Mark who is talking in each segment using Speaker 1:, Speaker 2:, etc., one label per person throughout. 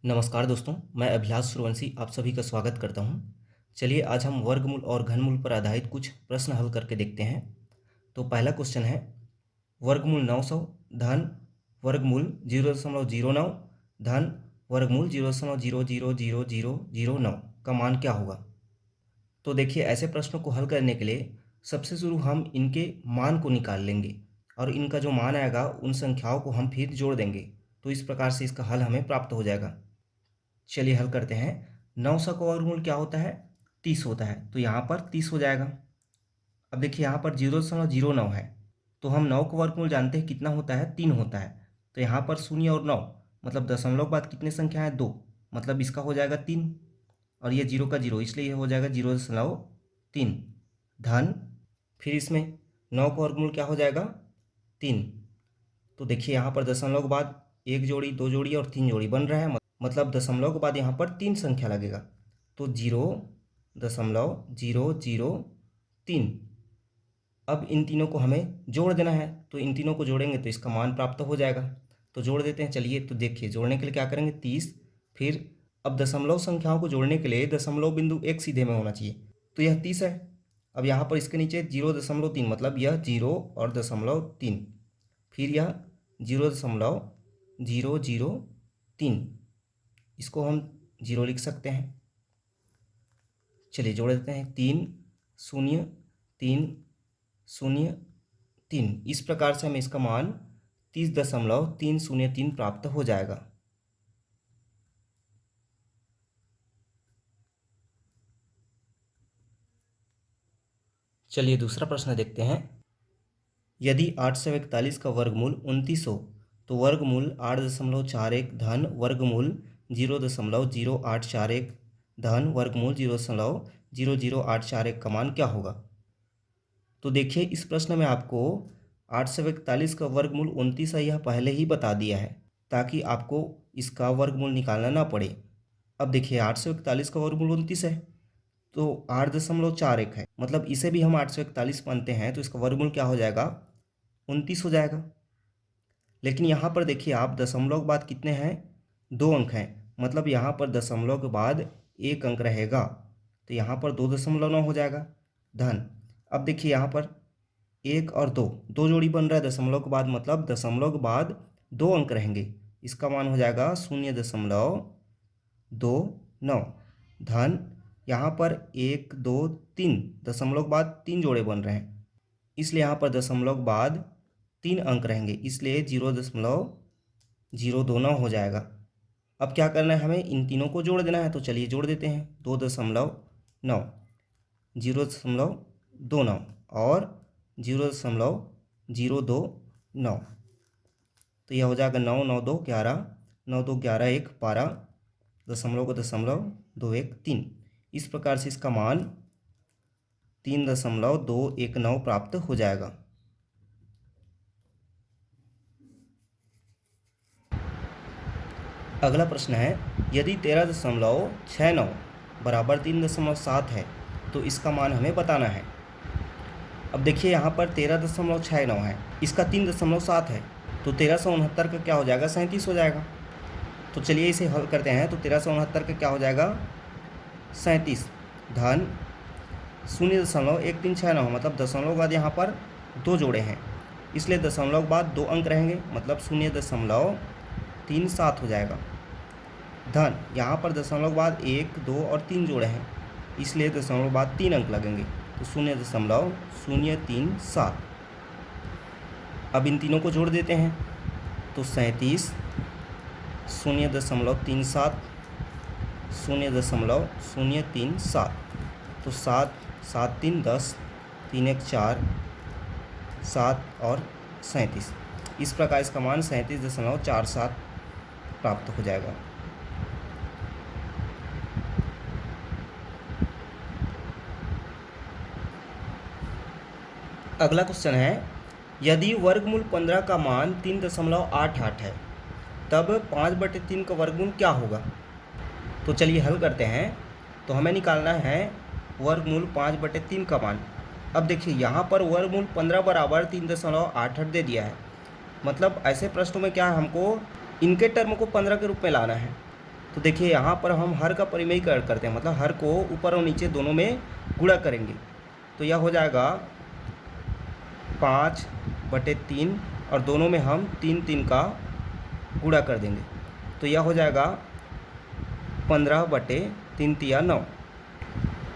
Speaker 1: नमस्कार दोस्तों, मैं अभिलाष सूर्यवंशी आप सभी का स्वागत करता हूं। चलिए आज हम वर्गमूल और घनमूल पर आधारित कुछ प्रश्न हल करके देखते हैं। तो पहला क्वेश्चन है वर्गमूल 900 धन वर्गमूल 0.09 धन वर्गमूल 0.000009 का मान क्या होगा। तो देखिए ऐसे प्रश्नों को हल करने के लिए सबसे शुरू हम इनके मान को निकाल लेंगे और इनका जो मान आएगा उन संख्याओं को हम फिर जोड़ देंगे। तो इस प्रकार से इसका हल हमें प्राप्त हो जाएगा। चलिए हल करते हैं। 900 का वर्गमूल क्या होता है? 30 होता है, तो यहाँ पर 30 हो जाएगा। अब देखिए यहाँ पर 0.09 है, तो हम 9 का वर्गमूल जानते हैं कितना होता है, 3 होता है। तो यहाँ पर 0 और 9 मतलब दशमलव के बाद कितने संख्या है, 2, मतलब इसका हो जाएगा 3 और ये 0 का 0, इसलिए ये हो जाएगा 0.3 धन फिर इसमें 9 का वर्गमूल क्या हो जाएगा, 3। तो देखिए यहाँ पर दशमलव के बाद 1 जोड़ी, 2 जोड़ी और 3 जोड़ी बन रहा है, मतलब दशमलव के बाद यहाँ पर 3 संख्या लगेगा। तो 0.003। अब इन तीनों को हमें जोड़ देना है, तो इन तीनों को जोड़ेंगे तो इसका मान प्राप्त हो जाएगा। तो जोड़ देते हैं। चलिए तो देखिए जोड़ने के लिए क्या करेंगे, 30। फिर अब दशमलव संख्याओं को जोड़ने के लिए दशमलव बिंदु एक सीधे में होना चाहिए, तो यह 30 है। अब यहाँ पर इसके नीचे 0.3 मतलब यह 0 और 0.3, फिर यह 0.003, इसको हम 0 लिख सकते हैं। चलिए जोड़ देते हैं, 3 0 3 0 3। इस प्रकार से हमें इसका मान 30.303 प्राप्त हो जाएगा। चलिए दूसरा प्रश्न देखते हैं। यदि 841 का वर्गमूल 29 हो तो वर्गमूल 8.41 धन वर्गमूल 0.0841 धन वर्गमूल 0.00841 का मान क्या होगा। तो देखिए इस प्रश्न में आपको 841 का वर्गमूल 29 है, यह पहले ही बता दिया है ताकि आपको इसका वर्गमूल निकालना ना पड़े। अब देखिए 841 का वर्गमूल 29 है, तो 8.41 है, मतलब इसे भी हम 841 मानते हैं, तो इसका वर्गमूल क्या हो जाएगा, 29 हो जाएगा। लेकिन यहाँ पर देखिए आप दशमलव के बाद कितने हैं, 2 अंक हैं, मतलब यहाँ पर दशमलव के बाद 1 अंक रहेगा, तो यहाँ पर 2.9 हो जाएगा धन। अब देखिए यहाँ पर 1 और 2, 2 जोड़ी बन रहा है दशमलव के बाद, मतलब दशमलव के बाद 2 अंक रहेंगे, इसका मान हो जाएगा 0.29 धन यहाँ पर 1 2 3, दशमलव के बाद 3 जोड़े बन रहे हैं, इसलिए यहाँ पर दशमलव के बाद 3 अंक रहेंगे, इसलिए 0.029 हो जाएगा। अब क्या करना है, हमें इन तीनों को जोड़ देना है, तो चलिए जोड़ देते हैं। 2.9 0.29 और 0.029, तो यह हो जाएगा 9 9 2 11, 9 2 11 1 12, दशमलव को दशमलव 2 1 3। इस प्रकार से इसका मान 3.219 प्राप्त हो जाएगा। अगला प्रश्न है, यदि 13.69 बराबर 3.7 है तो इसका मान हमें बताना है। अब देखिए यहाँ पर 13.69 है, इसका 3.7 है, तो 1369 का क्या हो जाएगा, 37 हो जाएगा। तो चलिए इसे हल करते हैं। तो 1369 का क्या हो जाएगा, 37 धन 0.1369, मतलब दशमलव के बाद यहाँ पर 2 जोड़े हैं, इसलिए दशमलव के बाद 2 अंक रहेंगे, मतलब 0.37 हो जाएगा धन यहाँ पर दशमलव के बाद 1 2 और 3 जोड़े हैं, इसलिए दशमलव के बाद 3 अंक लगेंगे, तो 0.037। अब इन तीनों को जोड़ देते हैं, तो 37 0.37 0.037, तो 7 7 3 10, 3 1 4, 7 और 37। इस प्रकार इसका मान 37.47 प्राप्त हो जाएगा। अगला क्वेश्चन है, यदि वर्गमूल 15 का मान 3.88 है तब 5/3 का वर्गमूल क्या होगा। तो चलिए हल करते हैं। तो हमें निकालना है वर्गमूल 5/3 का मान। अब देखिए यहाँ पर वर्गमूल 15 बराबर 3.88 दे दिया है, मतलब ऐसे प्रश्नों में क्या है, हमको इनके टर्म को 15 के रूप में लाना है। तो देखिए यहाँ पर हम हर का परिमेय करते हैं, मतलब हर को ऊपर और नीचे दोनों में गुणा करेंगे। तो यह हो जाएगा 5/3 और दोनों में हम 3 का गुणा कर देंगे। तो यह हो जाएगा 15/3 तिया 9।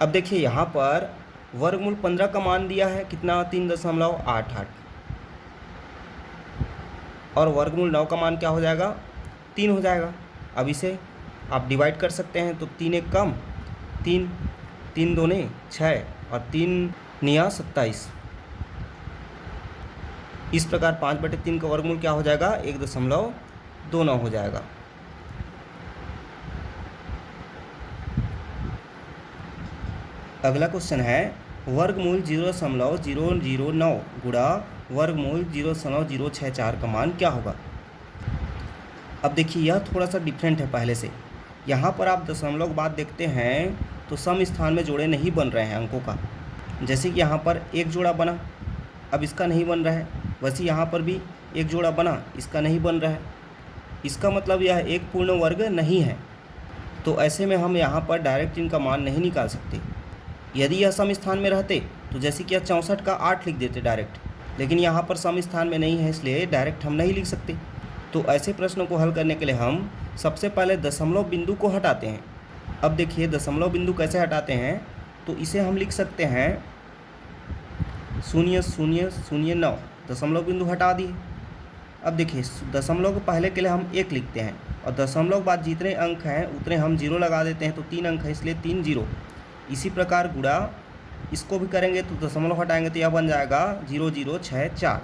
Speaker 1: अब देखिए यहाँ पर वर्गमूल 15 का मान दिया है कितना, 3.88, और वर्गमूल 9 का मान क्या हो जाएगा, 3 हो जाएगा। अब इसे आप डिवाइड कर सकते हैं, तो 3 एक कम 3, 3 दूने 6 और 3 निया 27। इस प्रकार 5/3 का वर्गमूल क्या हो जाएगा, 1.29 हो जाएगा। अगला क्वेश्चन है वर्गमूल 0.009 गुणा वर्गमूल 0.064 का मान क्या होगा। अब देखिए यह थोड़ा सा डिफरेंट है पहले से। यहाँ पर आप दशमलव के बाद देखते हैं तो सम स्थान में जोड़े नहीं बन रहे हैं अंकों का। जैसे कि यहाँ पर एक जोड़ा बना, अब इसका नहीं बन रहा है, वैसे यहाँ पर भी एक जोड़ा बना, इसका नहीं बन रहा है। इसका मतलब यह एक पूर्ण वर्ग नहीं है। तो ऐसे में हम यहाँ पर डायरेक्ट इनका मान नहीं निकाल सकते। यदि यह सम स्थान में रहते तो जैसे कि यह 64 का 8 लिख देते डायरेक्ट, लेकिन यहाँ पर सम स्थान में नहीं है, इसलिए डायरेक्ट हम नहीं लिख सकते। तो ऐसे प्रश्नों को हल करने के लिए हम सबसे पहले दशमलव बिंदु को हटाते हैं। अब देखिए दशमलव बिंदु कैसे हटाते हैं, तो इसे हम लिख सकते हैं 0.009, दशमलव बिंदु हटा दिए। अब देखिए दशमलव के पहले के लिए हम 1 लिखते हैं और दशमलव के बाद जितने अंक हैं उतने हम 0 लगा देते हैं, तो 3 अंक है इसलिए 3 0। इसी प्रकार गुणा इसको भी करेंगे तो दशमलव हटाएंगे तो यह बन जाएगा 0.064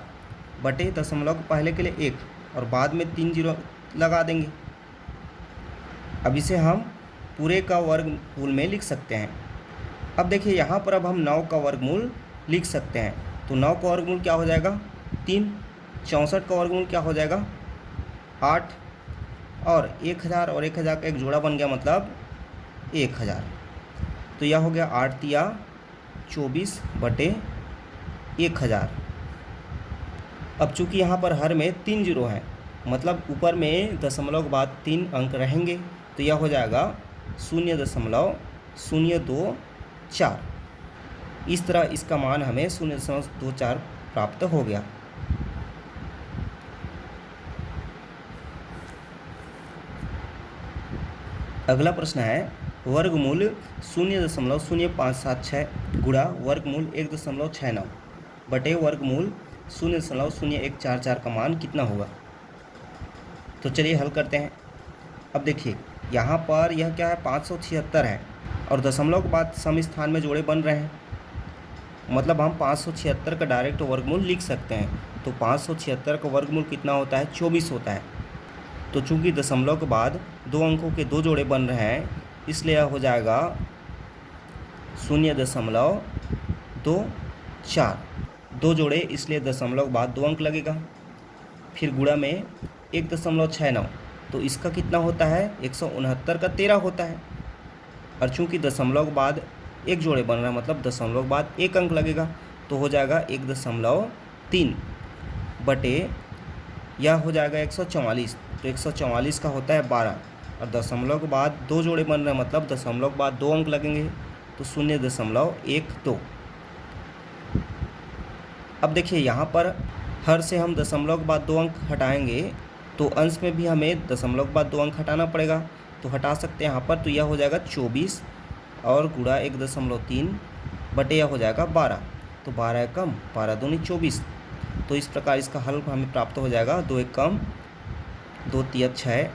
Speaker 1: बटे दशमलव के पहले के लिए 1 और बाद में 3 0 लगा देंगे। अब इसे हम पूरे का वर्गमूल में लिख सकते हैं। अब देखिए यहाँ पर अब हम 9 का वर्गमूल लिख सकते हैं। तो 9 का वर्गमूल क्या हो जाएगा, 3। 64 का वर्गमूल क्या हो जाएगा, 8, और 1000 और 1000 का एक जोड़ा बन गया, मतलब 1000। तो यह हो गया 8 तिया 24 बटे 1000। अब चूंकि यहाँ पर हर में 3 जीरो हैं, मतलब ऊपर में दशमलव के बाद 3 अंक रहेंगे, तो यह हो जाएगा 0.024। इस तरह इसका मान हमें 0.24 प्राप्त हो गया। अगला प्रश्न है वर्गमूल 0.0576 गुणा वर्गमूल 1.69 बटे वर्गमूल 0.0144 का मान कितना होगा। तो चलिए हल करते हैं। अब देखिए यहाँ पर यह क्या है, 576 है और दशमलव के बाद सम स्थान में जोड़े बन रहे हैं, मतलब हम 576 का डायरेक्ट वर्गमूल लिख सकते हैं। तो 576 का वर्गमूल कितना होता है, 24 होता है। तो चूंकि दशमलव के बाद 2 अंकों के 2 जोड़े बन रहे हैं, इसलिए यह हो जाएगा 0.24, 2 जोड़े इसलिए दशमलव के बाद 2 अंक लगेगा। फिर गुणा में 1.69, तो इसका कितना होता है, 169 का 13 होता है। और चूंकि दशमलव के बाद एक जोड़े बन रहा है, मतलब दशमलव के बाद 1 अंक लगेगा, तो हो जाएगा 1.3 बटे यह हो जाएगा 144। तो 144 का होता है 12 और दशमलव के बाद 2 जोड़े बन रहे हैं, मतलब दशमलव के बाद 2 अंक लगेंगे, तो 0.12। अब देखिए यहाँ पर हर से हम दशमलव के बाद 2 अंक हटाएंगे, तो अंश में भी हमें दशमलव के बाद 2 अंक हटाना पड़ेगा। तो हटा सकते हैं यहाँ पर, तो यह हो जाएगा 24 और गुणा 1.3 बटे यह हो जाएगा 12। तो 12 कम 12 दूनी 24। तो इस प्रकार इसका हल हमें प्राप्त हो जाएगा 2 1 कम 2 तिया 6।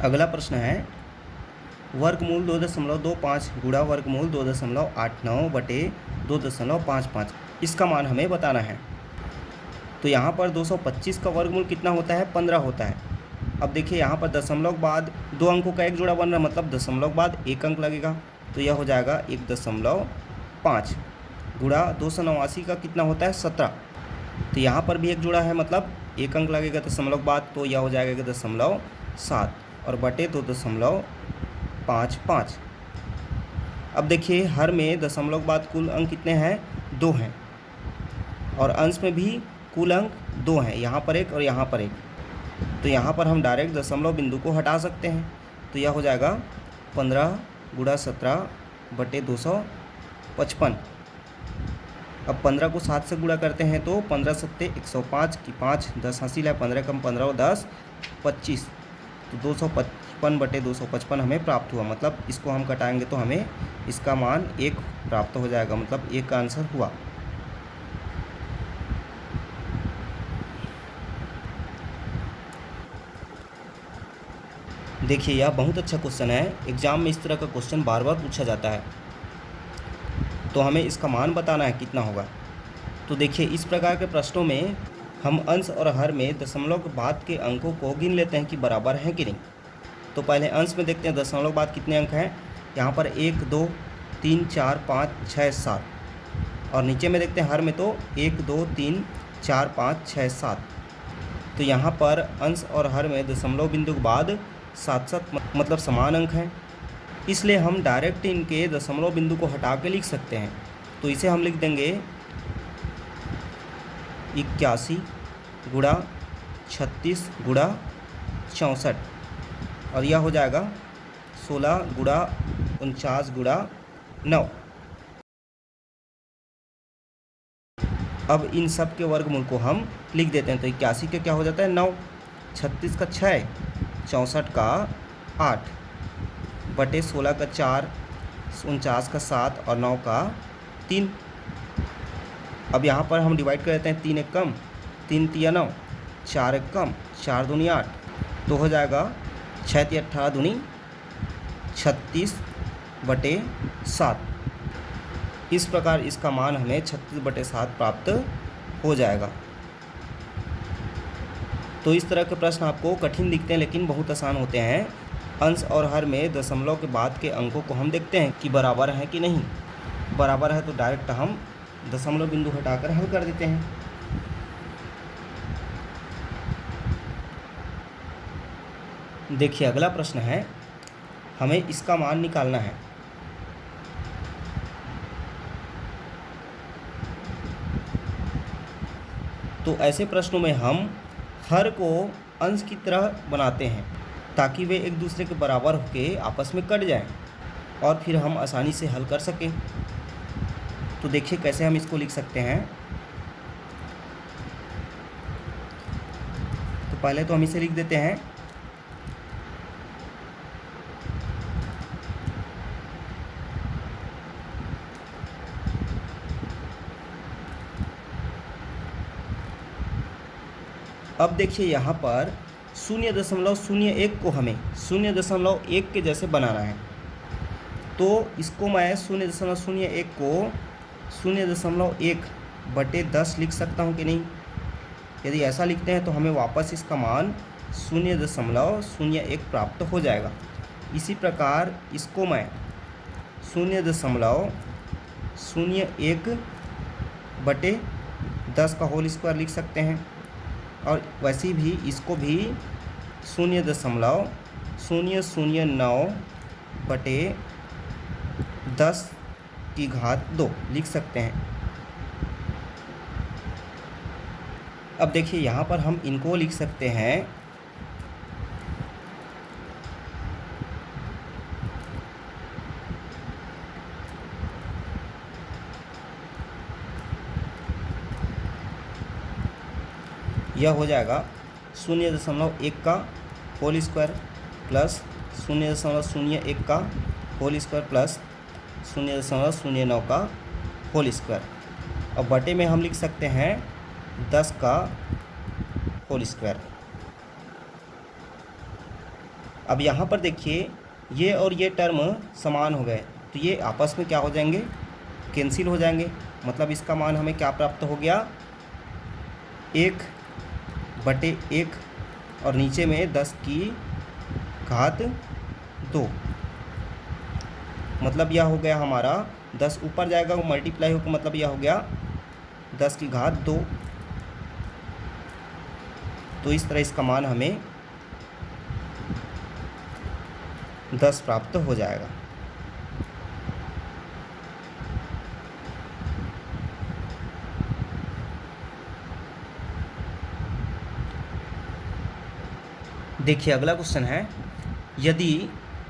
Speaker 1: अगला प्रश्न है वर्गमूल 2.25 गुणा वर्गमूल 2.89 बटे 2.55, इसका मान हमें बताना है। तो यहाँ पर 225 का वर्गमूल कितना होता है, 15 होता है। अब देखिए यहाँ पर दशमलव के बाद 2 अंकों का एक जोड़ा बन रहा है, मतलब दशमलव के बाद 1 अंक लगेगा, तो यह हो जाएगा 1.5 गुणा 289 का कितना होता है, 17। तो यहाँ पर भी एक जोड़ा है, मतलब 1 अंक लगेगा दशमलव के बाद, तो यह हो जाएगा 1.7 और बटे 2.55। अब देखिए हर में दशमलव के बाद कुल अंक कितने हैं, 2 हैं। और अंश में भी कुल अंक 2 हैं, यहाँ पर एक और यहाँ पर एक। तो यहाँ पर हम डायरेक्ट दशमलव बिंदु को हटा सकते हैं। तो यह हो जाएगा 15 गुणा 17 बटे 255। अब 15 को 7 से गुणा करते हैं तो 15 सत्ते 105 की 5 10 हासिल है, 15 कम 15 और 10 25। तो 255 बटे 255 हमें प्राप्त हुआ। मतलब इसको हम कटाएंगे तो हमें इसका मान 1 प्राप्त हो जाएगा, मतलब 1 का आंसर हुआ। देखिए यह बहुत अच्छा क्वेश्चन है, एग्जाम में इस तरह का क्वेश्चन बार बार पूछा जाता है। तो हमें इसका मान बताना है कितना होगा। तो देखिए इस प्रकार के प्रश्नों में हम अंश और हर में दशमलव के बाद के अंकों को गिन लेते हैं कि बराबर हैं कि नहीं। तो पहले अंश में देखते हैं दशमलव के बाद कितने अंक हैं। यहाँ पर 1 2 3 4 5 6 7 और नीचे में देखते हैं हर में तो 1 2 3 4 5 6 7। तो यहाँ पर अंश और हर में दशमलव बिंदु के बाद 7 मतलब समान अंक हैं, इसलिए हम डायरेक्ट इनके दशमलव बिंदु को हटा के लिख सकते हैं। तो इसे हम लिख देंगे 81 गुणा 36 गुणा 64 और यह हो जाएगा 16 गुणा 49 गुणा 9। अब इन सब के वर्गमूल को हम लिख देते हैं। तो 81 का क्या हो जाता है 9, 36 का 6, 64 का 8 बटे 16 का 4, 49 का 7 और 9 का 3। अब यहाँ पर हम डिवाइड कर देते हैं, 3 एक कम 3 तिया 9, 4 एक कम 4 दूनी 8। तो हो जाएगा 6 तिया 18 दूनी 36 बटे 7। इस प्रकार इसका मान हमें 36 बटे 7 प्राप्त हो जाएगा। तो इस तरह के प्रश्न आपको कठिन दिखते हैं लेकिन बहुत आसान होते हैं। अंश और हर में दशमलव के बाद के अंकों को हम देखते हैं कि बराबर है कि नहीं। बराबर है तो डायरेक्ट हम दशमलव बिंदु हटाकर हल कर देते हैं। देखिए अगला प्रश्न है, हमें इसका मान निकालना है। तो ऐसे प्रश्नों में हम हर को अंश की तरह बनाते हैं ताकि वे एक दूसरे के बराबर होकर आपस में कट जाएं और फिर हम आसानी से हल कर सकें। तो देखिए कैसे हम इसको लिख सकते हैं। तो पहले तो हम इसे लिख देते हैं अब देखिए यहाँ पर 0.01 को हमें 0.1 के जैसे बनाना है। तो इसको मैं 0.01 को 0.1 बटे 10 लिख सकता हूँ कि नहीं। यदि ऐसा लिखते हैं तो हमें वापस इसका मान 0.01 प्राप्त हो जाएगा। इसी प्रकार इसको मैं 0.01 बटे 10 का होल स्क्वायर लिख सकते हैं और वैसे भी इसको भी 0.009 बटे 10 की घात 2 लिख सकते हैं। अब देखिए यहाँ पर हम इनको लिख सकते हैं यह हो जाएगा 0.1 का होल स्क्वायर प्लस 0.01 का होल स्क्वायर प्लस 0.09 का होल स्क्वायर। और बटे में हम लिख सकते हैं 10 का होल स्क्वायर। अब यहाँ पर देखिए ये और ये टर्म समान हो गए तो ये आपस में क्या हो जाएंगे, कैंसिल हो जाएंगे। मतलब इसका मान हमें क्या प्राप्त हो गया 1/1 और नीचे में 10 की घात 2। मतलब यह हो गया हमारा 10 ऊपर जाएगा वो मल्टीप्लाई होकर, मतलब यह हो गया 10 की घात 2। तो इस तरह इसका मान हमें 10 प्राप्त हो जाएगा। देखिए अगला क्वेश्चन है, यदि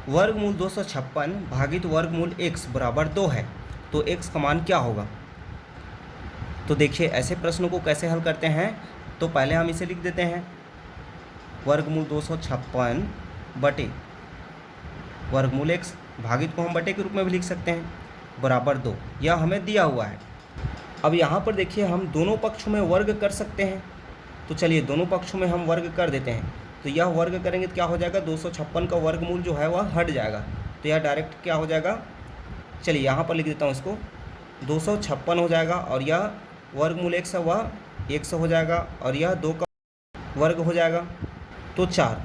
Speaker 1: वर्गमूल 256 भागित वर्गमूल x बराबर 2 है तो x का मान क्या होगा। तो देखिए ऐसे प्रश्नों को कैसे हल करते हैं, तो पहले हम इसे लिख देते हैं, वर्गमूल 256 बटे वर्गमूल x, भागित को हम बटे के रूप में भी लिख सकते हैं, बराबर 2, यह हमें दिया हुआ है। अब यहाँ पर देखिए हम दोनों पक्षों में वर्ग कर सकते हैं, तो चलिए दोनों पक्षों में हम वर्ग कर देते हैं। तो यह वर्ग करेंगे तो क्या हो जाएगा, 256 का वर्गमूल जो है वह हट जाएगा, तो यह डायरेक्ट क्या हो जाएगा, चलिए यहाँ पर लिख देता हूँ इसको, 256 हो जाएगा, और यह वर्गमूल x है वह 100 हो जाएगा, और यह 2 का वर्ग हो जाएगा तो 4।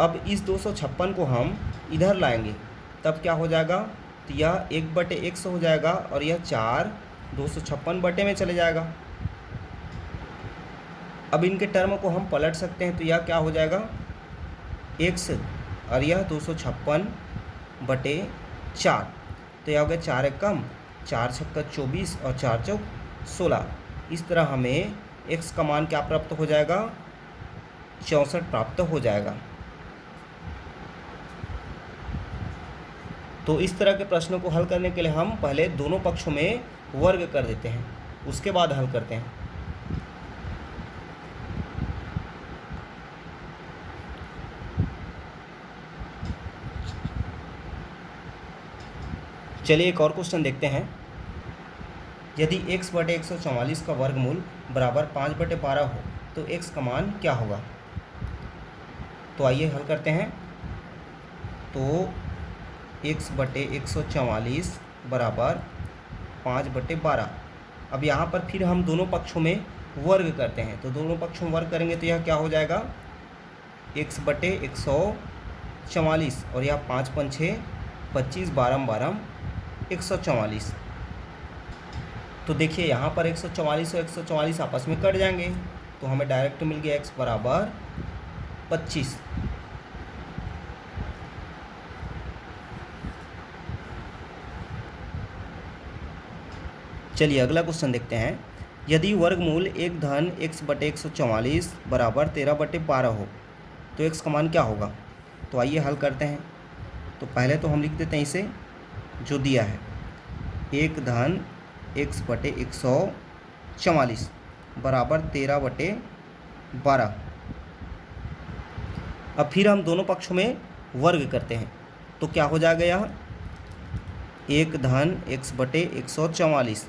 Speaker 1: अब इस 256 को हम इधर लाएंगे तब क्या हो जाएगा, तो यह 1/100 हो जाएगा, और यह 4 256 बटे में चले जाएगा। अब इनके टर्म को हम पलट सकते हैं, तो यह क्या हो जाएगा, x, और यह 256 बटे 4, तो यह हो गया 4 एक कम, 4 छक्का 24 और 4 चौक 16। इस तरह हमें x का मान क्या प्राप्त हो जाएगा, 64 प्राप्त हो जाएगा। तो इस तरह के प्रश्नों को हल करने के लिए हम पहले दोनों पक्षों में वर्ग कर देते हैं, उसके बाद हल करते हैं। चलिए एक और क्वेश्चन देखते हैं, यदि x बटे 144 का वर्गमूल बराबर 5/12 हो तो x का मान क्या होगा। तो आइए हल करते हैं। तो x बटे 144 बराबर 5/12। अब यहाँ पर फिर हम दोनों पक्षों में वर्ग करते हैं, तो दोनों पक्षों में वर्ग करेंगे तो यह क्या हो जाएगा, x बटे 144, और यह 5 5 6 25 12 12 144। तो देखिए यहाँ पर 144 और 144 आपस में कट जाएंगे, तो हमें डायरेक्ट मिल गया x बराबर 25। चलिए अगला क्वेश्चन देखते हैं, यदि वर्गमूल 1 धन x बटे 144 बराबर 13/12 हो तो x का मान क्या होगा। तो आइए हल करते हैं। तो पहले तो हम लिख देते हैं इसे जो दिया है, 1 धन x बटे 144 बराबर 13/12। अब फिर हम दोनों पक्षों में वर्ग करते हैं, तो क्या हो जाएगा, यह 1 धन x बटे 144,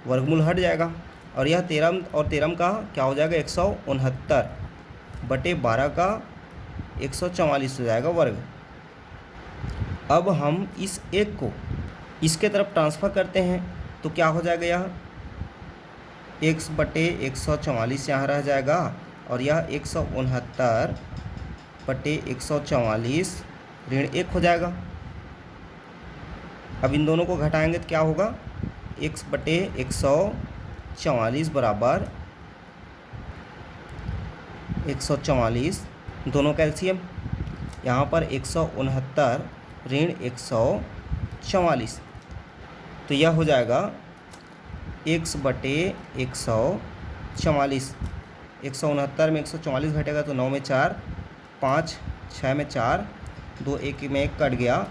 Speaker 1: वर्गमूल हट जाएगा, और यह 13 और 13 का क्या हो जाएगा, 169 बटे 12 का 144 हो जाएगा वर्ग। अब हम इस एक को इसके तरफ ट्रांसफ़र करते हैं, तो क्या हो जाएगा, यह x बटे 144 यहाँ रह जाएगा, और यह 169 बटे 144 ऋण 1 हो जाएगा। अब इन दोनों को घटाएंगे तो क्या होगा, x बटे 144 बराबर 144, दोनों का एलसीएम, यहाँ पर 169 ऋण 144, तो यह हो जाएगा x बटे 144। 169 में 144 घटेगा तो 9 में 4, 5 6 में 4, 2 1 में 1 कट गया।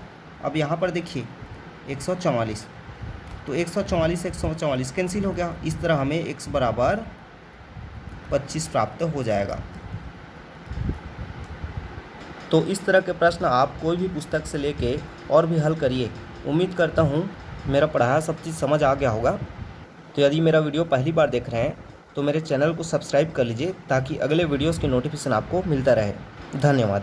Speaker 1: अब यहाँ पर देखिए 144, तो 144 से 144 कैंसिल हो गया। इस तरह हमें x बराबर 25 प्राप्त हो जाएगा। तो इस तरह के प्रश्न आप कोई भी पुस्तक से लेके और भी हल करिए। उम्मीद करता हूँ मेरा पढ़ाया सब चीज़ समझ आ गया होगा। तो यदि मेरा वीडियो पहली बार देख रहे हैं तो मेरे चैनल को सब्सक्राइब कर लीजिए ताकि अगले वीडियोज़ की नोटिफिकेशन आपको मिलता रहे। धन्यवाद।